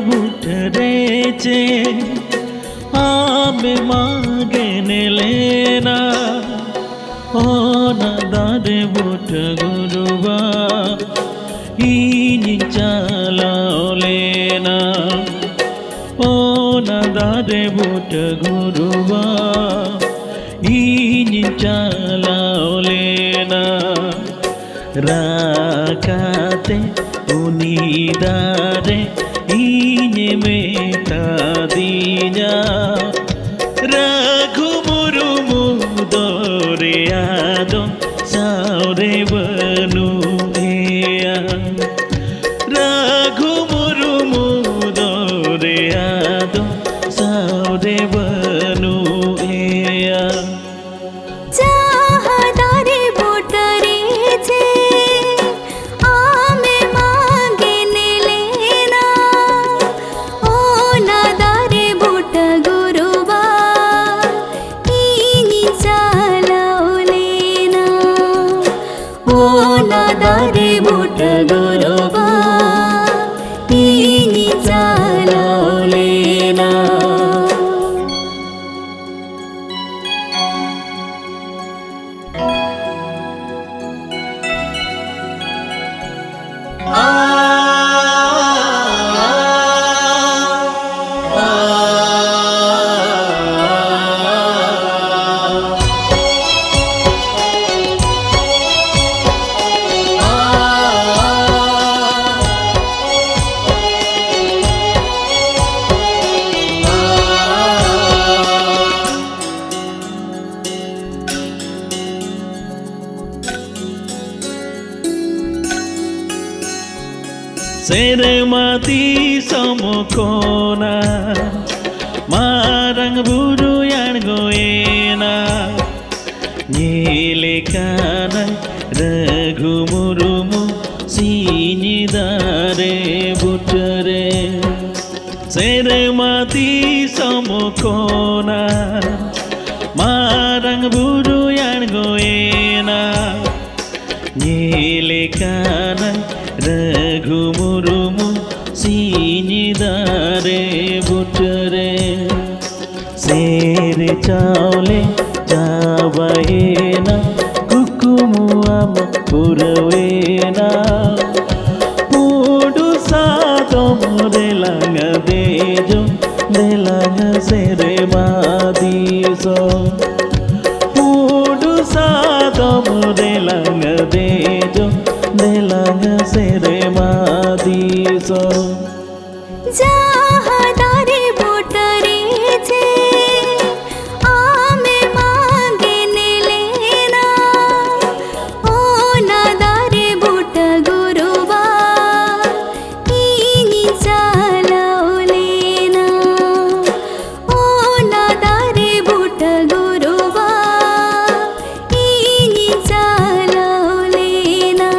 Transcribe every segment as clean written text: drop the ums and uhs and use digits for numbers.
बुठरेचे आमे मागेने लेना ओ नदारे बुठ गुरुवा इनी चालाओ लेना ओ नदारे बुठ गुरुवा इनी चालाओ लेना राकाते unidaरे इने metadinya ragu murumu dore ado saure banu ea ragu murumu dore ado saure banu ea नदारे boot गुरुवा इनी चालाओ लेना Seremati samokona marang buruyan goena nyilekana ragumurumu sinidare butare Seremati samokona marang buruyan goena nyilekana रघुमुरुमु सीनिदारे बुटरे सेरे चावले चावएना कुकुमुआम पुरवेना पूडु सादोमरे lung देजो देलंग सेरे मादीसो पूडु सादोमरे lung देजो देलंग सेरे मादीसो जहादारे बुठरेचे आमे मागेने लेना ओ नदारे boot गुरुवा इनी चालाओ लेना ओ नदारे बुठ गुरुवा इनी चालाओ लेना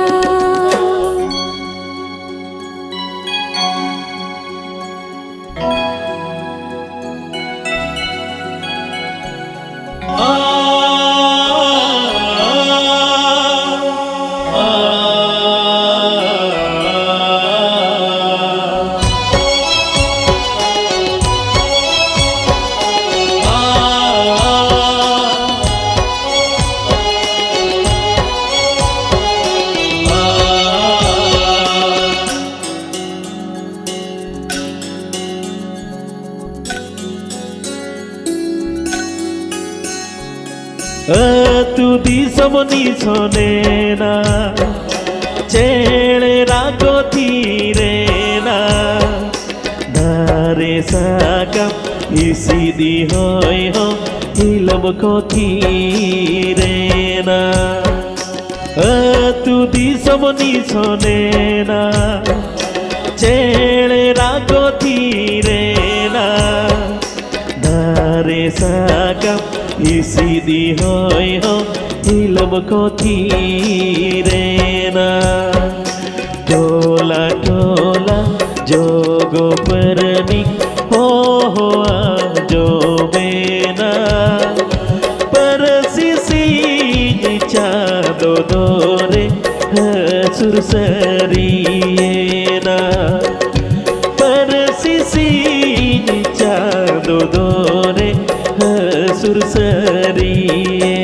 तू दिसमनी सोनेना चेड़े रागो थीरेना धारे साकम इसी दी होय हो इलम को थीरेना तू दिसमनी सोनेना चेड़े रागो थीरेना धारे साकम इसी दी होय हो इलम को थीरेना टोला टोला जोगो परनी हो जो बेना परसी चादो दोरे सुरसरियेना परसी ನೀಯೇ